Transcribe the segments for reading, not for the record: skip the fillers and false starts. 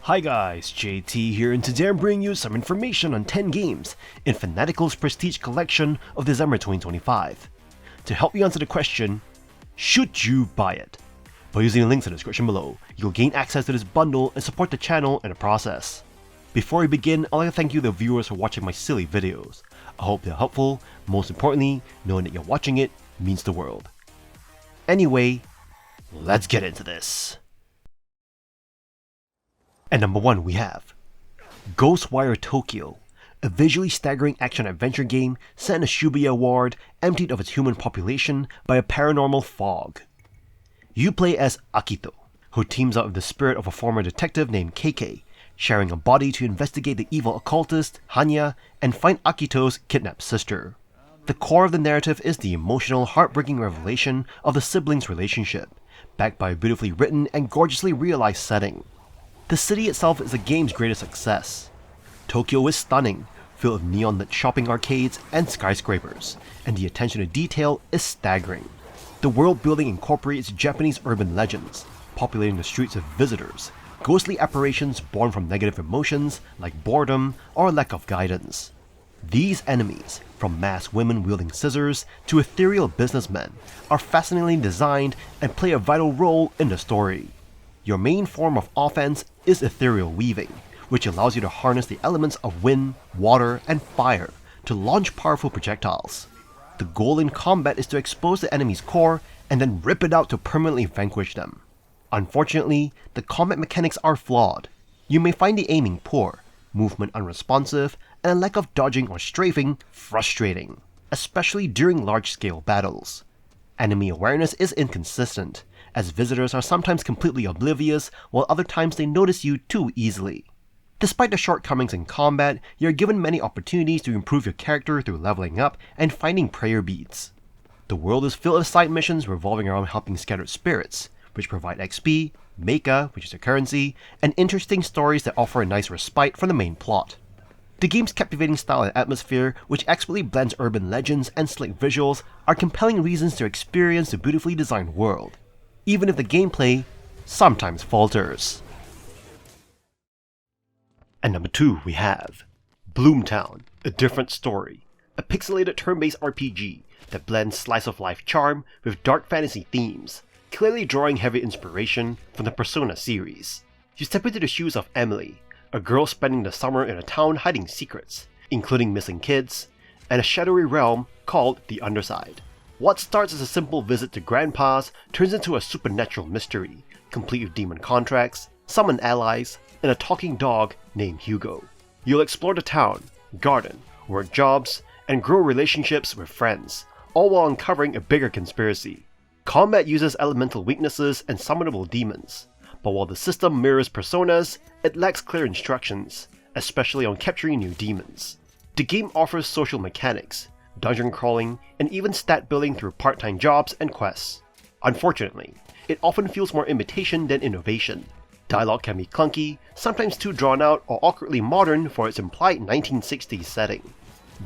Hi guys, JT here, and today I'm bringing you some information on 10 games in Fanatical's Prestige Collection of December 2025. To help you answer the question, should you buy it? By using the links in the description below, you'll gain access to this bundle and support the channel in the process. Before we begin, I'd like to thank you the viewers for watching my silly videos. I hope they're helpful. Most importantly, knowing that you're watching it means the world. Anyway, let's get into this. At number 1 we have Ghostwire Tokyo, a visually staggering action-adventure game set in a Shibuya ward emptied of its human population by a paranormal fog. You play as Akito, who teams up with the spirit of a former detective named KK, sharing a body to investigate the evil occultist, Hanya, and find Akito's kidnapped sister. The core of the narrative is the emotional, heartbreaking revelation of the siblings' relationship, backed by a beautifully written and gorgeously realized setting. The city itself is the game's greatest success. Tokyo is stunning, filled with neon-lit shopping arcades and skyscrapers, and the attention to detail is staggering. The world building incorporates Japanese urban legends, populating the streets with visitors, ghostly apparitions born from negative emotions like boredom or lack of guidance. These enemies, from masked women wielding scissors to ethereal businessmen, are fascinatingly designed and play a vital role in the story. Your main form of offense is ethereal weaving, which allows you to harness the elements of wind, water, and fire to launch powerful projectiles. The goal in combat is to expose the enemy's core and then rip it out to permanently vanquish them. Unfortunately, the combat mechanics are flawed. You may find the aiming poor, movement unresponsive, and a lack of dodging or strafing frustrating, especially during large-scale battles. Enemy awareness is inconsistent, as visitors are sometimes completely oblivious while other times they notice you too easily. Despite the shortcomings in combat, you're given many opportunities to improve your character through leveling up and finding prayer beads. The world is filled with side missions revolving around helping scattered spirits, which provide XP, mecha, which is a currency, and interesting stories that offer a nice respite from the main plot. The game's captivating style and atmosphere, which expertly blends urban legends and slick visuals, are compelling reasons to experience the beautifully designed world, even if the gameplay sometimes falters. At number 2 we have Bloomtown, A Different Story, a pixelated turn-based RPG that blends slice-of-life charm with dark fantasy themes, clearly drawing heavy inspiration from the Persona series. You step into the shoes of Emily, a girl spending the summer in a town hiding secrets, including missing kids, and a shadowy realm called the Underside. What starts as a simple visit to Grandpa's turns into a supernatural mystery, complete with demon contracts, summoned allies, and a talking dog named Hugo. You'll explore the town, garden, work jobs, and grow relationships with friends, all while uncovering a bigger conspiracy. Combat uses elemental weaknesses and summonable demons, but while the system mirrors Personas, it lacks clear instructions, especially on capturing new demons. The game offers social mechanics, dungeon crawling, and even stat building through part-time jobs and quests. Unfortunately, it often feels more imitation than innovation. Dialogue can be clunky, sometimes too drawn out or awkwardly modern for its implied 1960s setting.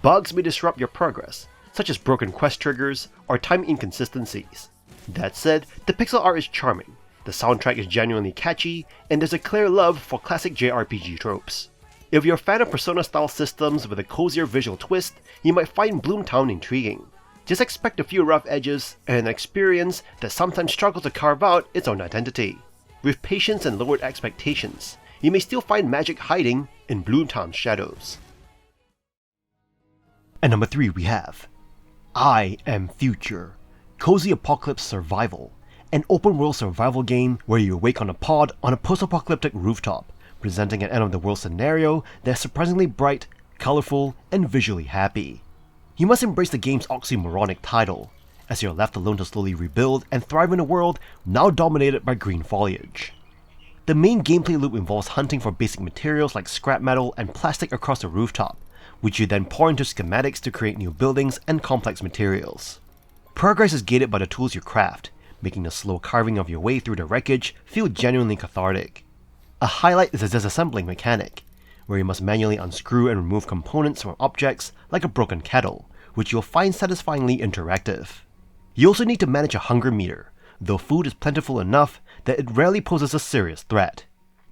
Bugs may disrupt your progress, such as broken quest triggers or time inconsistencies. That said, the pixel art is charming, the soundtrack is genuinely catchy, and there's a clear love for classic JRPG tropes. If you're a fan of Persona-style systems with a cozier visual twist, you might find Bloomtown intriguing. Just expect a few rough edges and an experience that sometimes struggles to carve out its own identity. With patience and lowered expectations, you may still find magic hiding in Bloomtown's shadows. At number 3 we have I Am Future, Cozy Apocalypse Survival, an open-world survival game where you awake on a pod on a post-apocalyptic rooftop, presenting an end-of-the-world scenario that's surprisingly bright, colorful, and visually happy. You must embrace the game's oxymoronic title, as you're left alone to slowly rebuild and thrive in a world now dominated by green foliage. The main gameplay loop involves hunting for basic materials like scrap metal and plastic across the rooftop, which you then pour into schematics to create new buildings and complex materials. Progress is gated by the tools you craft, making the slow carving of your way through the wreckage feel genuinely cathartic. A highlight is the disassembling mechanic, where you must manually unscrew and remove components from objects like a broken kettle, which you'll find satisfyingly interactive. You also need to manage a hunger meter, though food is plentiful enough that it rarely poses a serious threat.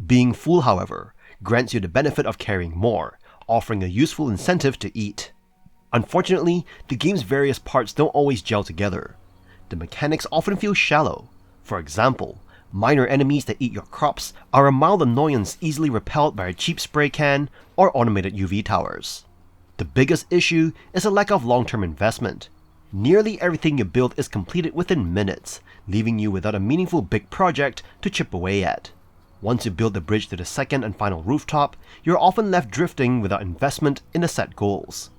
Being full, however, grants you the benefit of carrying more, offering a useful incentive to eat. Unfortunately, the game's various parts don't always gel together. The mechanics often feel shallow. For example, minor enemies that eat your crops are a mild annoyance easily repelled by a cheap spray can or automated UV towers. The biggest issue is a lack of long-term investment. Nearly everything you build is completed within minutes, leaving you without a meaningful big project to chip away at. Once you build the bridge to the second and final rooftop, you're often left drifting without investment in the set goals.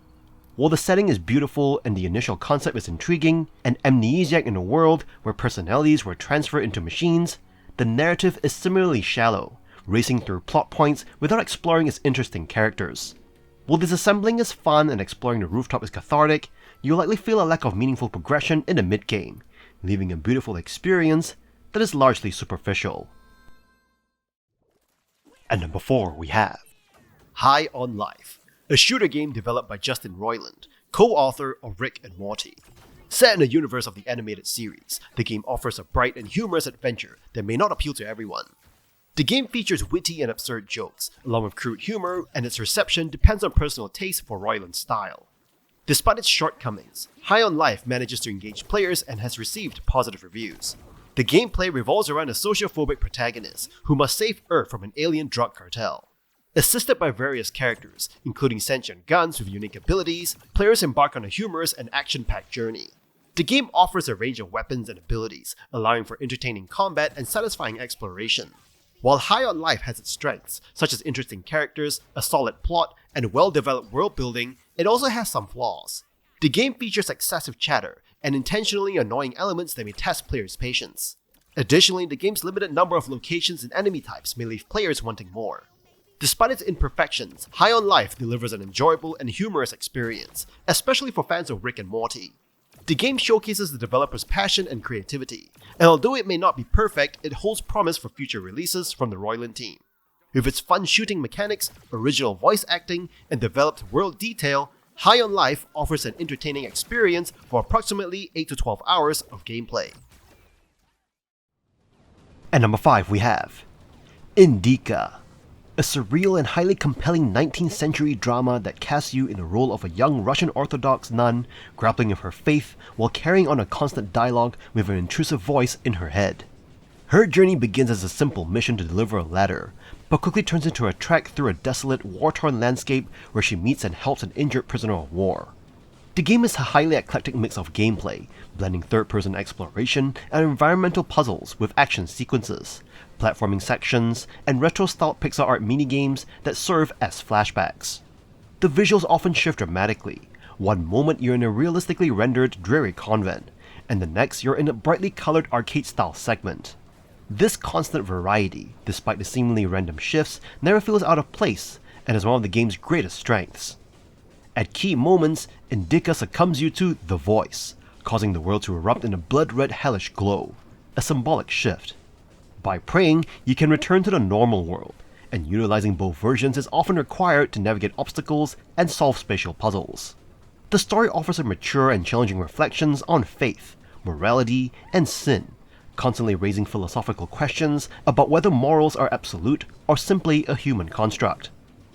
While the setting is beautiful and the initial concept is intriguing, an amnesiac in a world where personalities were transferred into machines, the narrative is similarly shallow, racing through plot points without exploring its interesting characters. While disassembling is fun and exploring the rooftop is cathartic, you'll likely feel a lack of meaningful progression in the mid-game, leaving a beautiful experience that is largely superficial. And number 4 we have High on Life, a shooter game developed by Justin Roiland, co-author of Rick and Morty. Set in the universe of the animated series, the game offers a bright and humorous adventure that may not appeal to everyone. The game features witty and absurd jokes, along with crude humor, and its reception depends on personal taste for Roiland's style. Despite its shortcomings, High on Life manages to engage players and has received positive reviews. The gameplay revolves around a sociophobic protagonist who must save Earth from an alien drug cartel. Assisted by various characters, including sentient guns with unique abilities, players embark on a humorous and action-packed journey. The game offers a range of weapons and abilities, allowing for entertaining combat and satisfying exploration. While High on Life has its strengths, such as interesting characters, a solid plot, and well-developed world building, it also has some flaws. The game features excessive chatter and intentionally annoying elements that may test players' patience. Additionally, the game's limited number of locations and enemy types may leave players wanting more. Despite its imperfections, High on Life delivers an enjoyable and humorous experience, especially for fans of Rick and Morty. The game showcases the developer's passion and creativity, and although it may not be perfect, it holds promise for future releases from the Roiland team. With its fun shooting mechanics, original voice acting, and developed world detail, High on Life offers an entertaining experience for approximately 8 to 12 hours of gameplay. And number 5 we have INDIKA, a surreal and highly compelling 19th century drama that casts you in the role of a young Russian Orthodox nun grappling with her faith while carrying on a constant dialogue with an intrusive voice in her head. Her journey begins as a simple mission to deliver a letter, but quickly turns into a trek through a desolate, war-torn landscape where she meets and helps an injured prisoner of war. The game is a highly eclectic mix of gameplay, blending third-person exploration and environmental puzzles with action sequences, platforming sections, and retro-style pixel art minigames that serve as flashbacks. The visuals often shift dramatically. One moment you're in a realistically rendered, dreary convent, and the next you're in a brightly colored arcade-style segment. This constant variety, despite the seemingly random shifts, never feels out of place, and is one of the game's greatest strengths. At key moments, INDIKA succumbs you to the voice, causing the world to erupt in a blood-red hellish glow, a symbolic shift. By praying, you can return to the normal world, and utilizing both versions is often required to navigate obstacles and solve spatial puzzles. The story offers a mature and challenging reflections on faith, morality, and sin, constantly raising philosophical questions about whether morals are absolute or simply a human construct.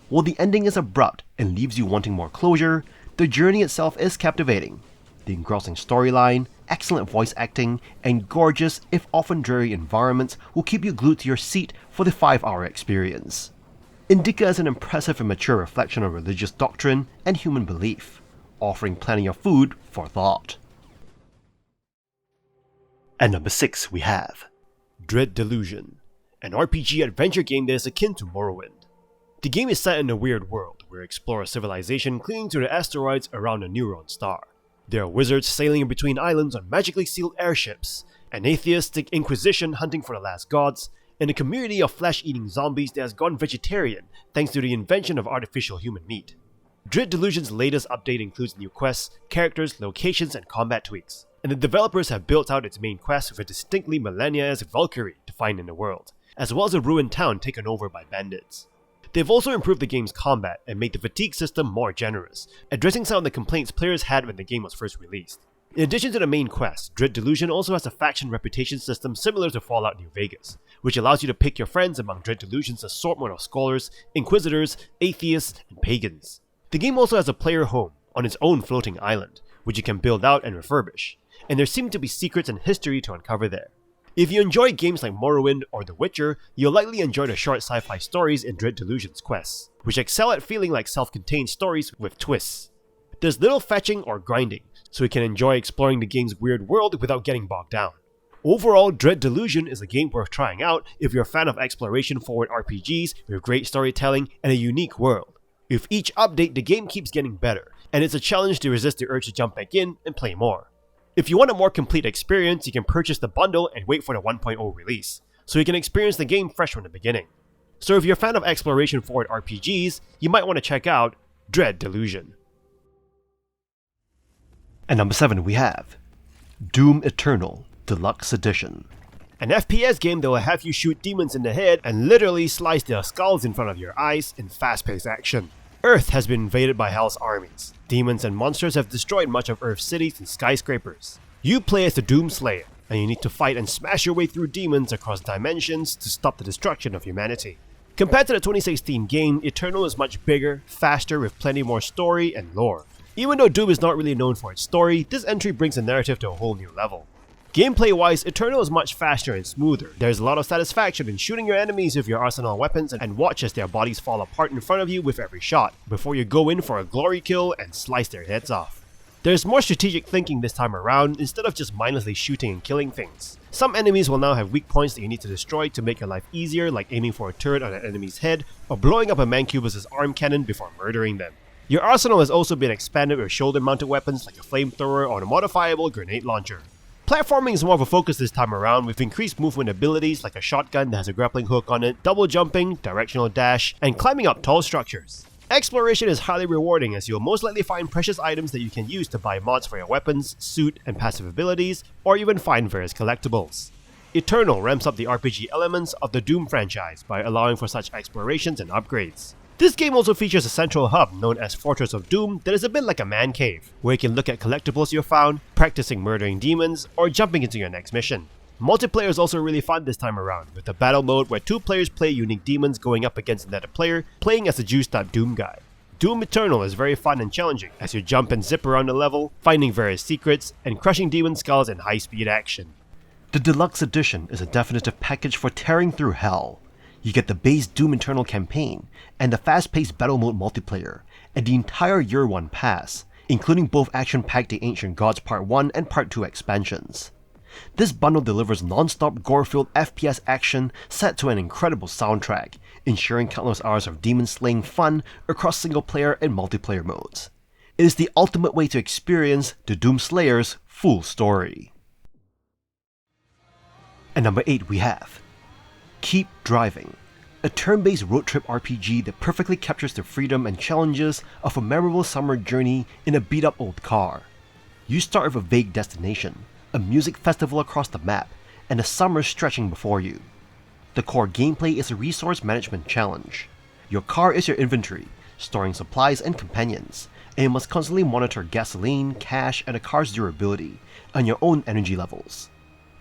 While the ending is abrupt and leaves you wanting more closure, the journey itself is captivating. The engrossing storyline, excellent voice acting, and gorgeous, if often dreary environments will keep you glued to your seat for the 5-hour experience. INDIKA is an impressive and mature reflection of religious doctrine and human belief, offering plenty of food for thought. And number 6 we have Dread Delusion, an RPG adventure game that is akin to Morrowind. The game is set in a weird world where you explore a civilization clinging to the asteroids around a Neuron star. There are wizards sailing in between islands on magically sealed airships, an atheistic inquisition hunting for the last gods, and a community of flesh-eating zombies that has gone vegetarian thanks to the invention of artificial human meat. Dread Delusion's latest update includes new quests, characters, locations, and combat tweaks, and the developers have built out its main quest with a distinctly Millennia-esque Valkyrie to find in the world, as well as a ruined town taken over by bandits. They've also improved the game's combat and made the fatigue system more generous, addressing some of the complaints players had when the game was first released. In addition to the main quest, Dread Delusion also has a faction reputation system similar to Fallout New Vegas, which allows you to pick your friends among Dread Delusion's assortment of scholars, inquisitors, atheists, and pagans. The game also has a player home on its own floating island, which you can build out and refurbish, and there seem to be secrets and history to uncover there. If you enjoy games like Morrowind or The Witcher, you'll likely enjoy the short sci-fi stories in Dread Delusion's quests, which excel at feeling like self-contained stories with twists. There's little fetching or grinding, so you can enjoy exploring the game's weird world without getting bogged down. Overall, Dread Delusion is a game worth trying out if you're a fan of exploration-forward RPGs with great storytelling and a unique world. With each update, the game keeps getting better, and it's a challenge to resist the urge to jump back in and play more. If you want a more complete experience, you can purchase the bundle and wait for the 1.0 release, so you can experience the game fresh from the beginning. So if you're a fan of exploration-forward RPGs, you might want to check out Dread Delusion. At number 7 we have Doom Eternal Deluxe Edition. An FPS game that will have you shoot demons in the head and literally slice their skulls in front of your eyes in fast-paced action. Earth has been invaded by Hell's armies. Demons and monsters have destroyed much of Earth's cities and skyscrapers. You play as the Doom Slayer, and you need to fight and smash your way through demons across dimensions to stop the destruction of humanity. Compared to the 2016 game, Eternal is much bigger, faster, with plenty more story and lore. Even though Doom is not really known for its story, this entry brings the narrative to a whole new level. Gameplay-wise, Eternal is much faster and smoother. There's a lot of satisfaction in shooting your enemies with your arsenal of weapons and watch as their bodies fall apart in front of you with every shot, before you go in for a glory kill and slice their heads off. There's more strategic thinking this time around, instead of just mindlessly shooting and killing things. Some enemies will now have weak points that you need to destroy to make your life easier, like aiming for a turret on an enemy's head, or blowing up a Mancubus' arm cannon before murdering them. Your arsenal has also been expanded with shoulder-mounted weapons like a flamethrower or a modifiable grenade launcher. Platforming is more of a focus this time around, with increased movement abilities like a shotgun that has a grappling hook on it, double jumping, directional dash, and climbing up tall structures. Exploration is highly rewarding, as you'll most likely find precious items that you can use to buy mods for your weapons, suit, and passive abilities, or even find various collectibles. Eternal ramps up the RPG elements of the Doom franchise by allowing for such explorations and upgrades. This game also features a central hub known as Fortress of Doom that is a bit like a man cave, where you can look at collectibles you found, practicing murdering demons, or jumping into your next mission. Multiplayer is also really fun this time around, with the battle mode where 2 players play unique demons going up against another player, playing as a juiced up Doom guy. Doom Eternal is very fun and challenging, as you jump and zip around the level, finding various secrets, and crushing demon skulls in high-speed action. The Deluxe Edition is a definitive package for tearing through hell. You get the base Doom Eternal campaign, and the fast-paced battle mode multiplayer, and the entire Year 1 pass, including both action-packed The Ancient Gods Part 1 and Part 2 expansions. This bundle delivers non-stop gore-filled FPS action set to an incredible soundtrack, ensuring countless hours of demon-slaying fun across single-player and multiplayer modes. It is the ultimate way to experience the Doom Slayer's full story. At number 8 we have Keep Driving, a turn-based road trip RPG that perfectly captures the freedom and challenges of a memorable summer journey in a beat-up old car. You start with a vague destination, a music festival across the map, and a summer stretching before you. The core gameplay is a resource management challenge. Your car is your inventory, storing supplies and companions, and you must constantly monitor gasoline, cash, and a car's durability, and your own energy levels.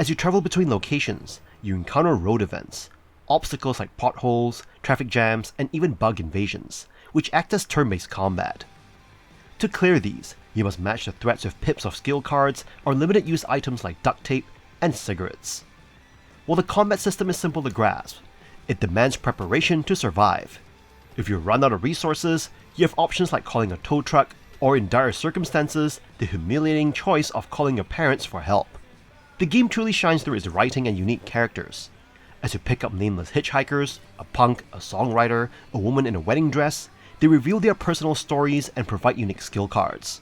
As you travel between locations, you encounter road events, obstacles like potholes, traffic jams, and even bug invasions, which act as turn-based combat. To clear these, you must match the threats with pips of skill cards or limited use items like duct tape and cigarettes. While the combat system is simple to grasp, it demands preparation to survive. If you run out of resources, you have options like calling a tow truck, or in dire circumstances, the humiliating choice of calling your parents for help. The game truly shines through its writing and unique characters. As you pick up nameless hitchhikers, a punk, a songwriter, a woman in a wedding dress, they reveal their personal stories and provide unique skill cards.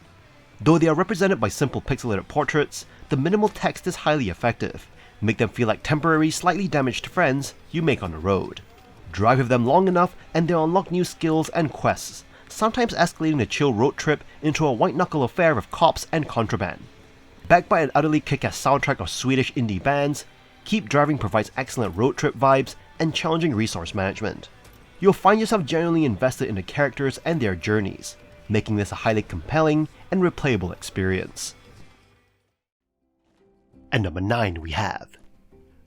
Though they are represented by simple pixelated portraits, the minimal text is highly effective, make them feel like temporary, slightly damaged friends you make on the road. Drive with them long enough and they'll unlock new skills and quests, sometimes escalating the chill road trip into a white-knuckle affair with cops and contraband. Backed by an utterly kick-ass soundtrack of Swedish indie bands, Keep Driving provides excellent road trip vibes and challenging resource management. You'll find yourself genuinely invested in the characters and their journeys, making this a highly compelling and replayable experience. And number 9 we have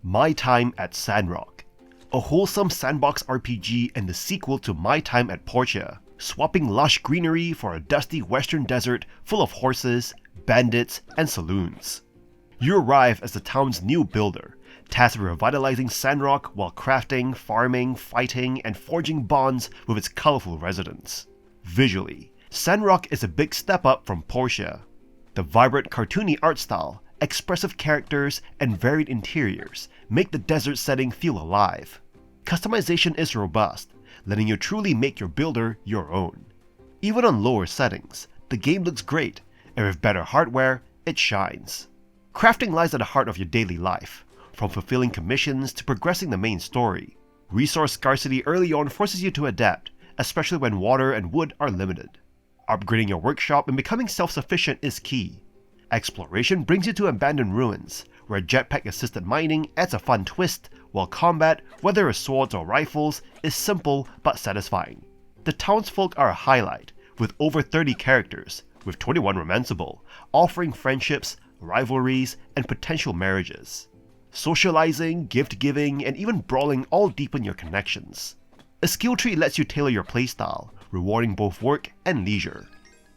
My Time at Sandrock, a wholesome sandbox RPG and the sequel to My Time at Portia, swapping lush greenery for a dusty western desert full of horses, bandits, and saloons. You arrive as the town's new builder, tasked with revitalizing Sandrock while crafting, farming, fighting, and forging bonds with its colorful residents. Visually, Sandrock is a big step up from Portia. The vibrant cartoony art style, expressive characters, and varied interiors make the desert setting feel alive. Customization is robust, letting you truly make your builder your own. Even on lower settings, the game looks great, and with better hardware, it shines. Crafting lies at the heart of your daily life, from fulfilling commissions to progressing the main story. Resource scarcity early on forces you to adapt, especially when water and wood are limited. Upgrading your workshop and becoming self-sufficient is key. Exploration brings you to abandoned ruins, where jetpack-assisted mining adds a fun twist, while combat, whether with swords or rifles, is simple but satisfying. The townsfolk are a highlight, with over 30 characters, with 21 romanceable, offering friendships, rivalries, and potential marriages. Socializing, gift-giving, and even brawling all deepen your connections. A skill tree lets you tailor your playstyle, rewarding both work and leisure.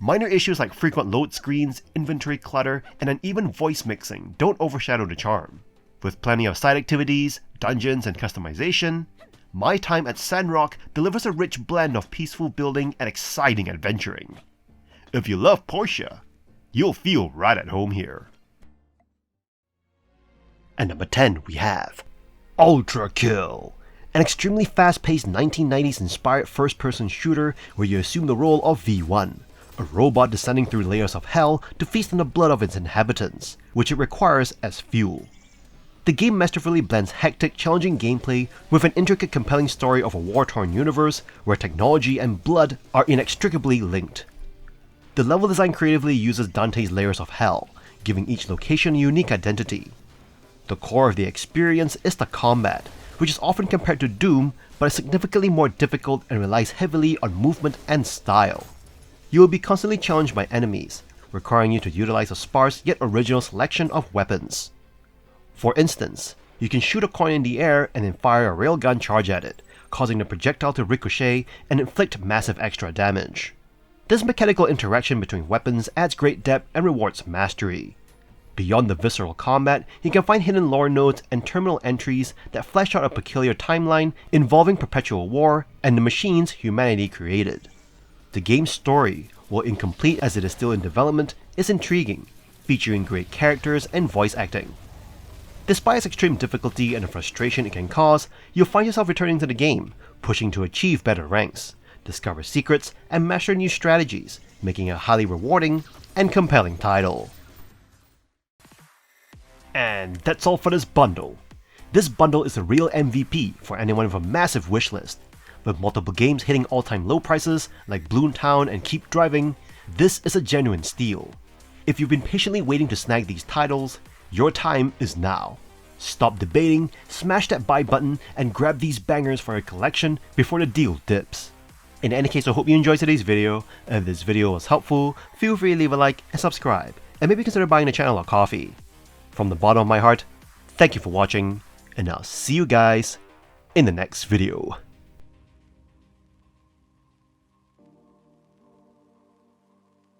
Minor issues like frequent load screens, inventory clutter, and uneven voice mixing don't overshadow the charm. With plenty of side activities, dungeons, and customization, My Time at Sandrock delivers a rich blend of peaceful building and exciting adventuring. If you love Portia, you'll feel right at home here. And number 10 we have ULTRAKILL, an extremely fast-paced 1990s inspired first-person shooter where you assume the role of V1, a robot descending through layers of hell to feast on the blood of its inhabitants, which it requires as fuel. The game masterfully blends hectic, challenging gameplay with an intricate, compelling story of a war-torn universe where technology and blood are inextricably linked. The level design creatively uses Dante's layers of hell, giving each location a unique identity. The core of the experience is the combat, which is often compared to Doom, but is significantly more difficult and relies heavily on movement and style. You will be constantly challenged by enemies, requiring you to utilize a sparse yet original selection of weapons. For instance, you can shoot a coin in the air and then fire a railgun charge at it, causing the projectile to ricochet and inflict massive extra damage. This mechanical interaction between weapons adds great depth and rewards mastery. Beyond the visceral combat, you can find hidden lore nodes and terminal entries that flesh out a peculiar timeline involving perpetual war and the machines humanity created. The game's story, while incomplete as it is still in development, is intriguing, featuring great characters and voice acting. Despite its extreme difficulty and the frustration it can cause, you'll find yourself returning to the game, pushing to achieve better ranks, discover secrets, and master new strategies, making it a highly rewarding and compelling title. And that's all for this bundle. This bundle is a real MVP for anyone with a massive wishlist. With multiple games hitting all-time low prices like Bloomtown and Keep Driving, this is a genuine steal. If you've been patiently waiting to snag these titles, your time is now. Stop debating, smash that buy button, and grab these bangers for your collection before the deal dips. In any case, I hope you enjoyed today's video, and if this video was helpful, feel free to leave a like and subscribe, and maybe consider buying the channel a coffee. From the bottom of my heart, thank you for watching, and I'll see you guys in the next video.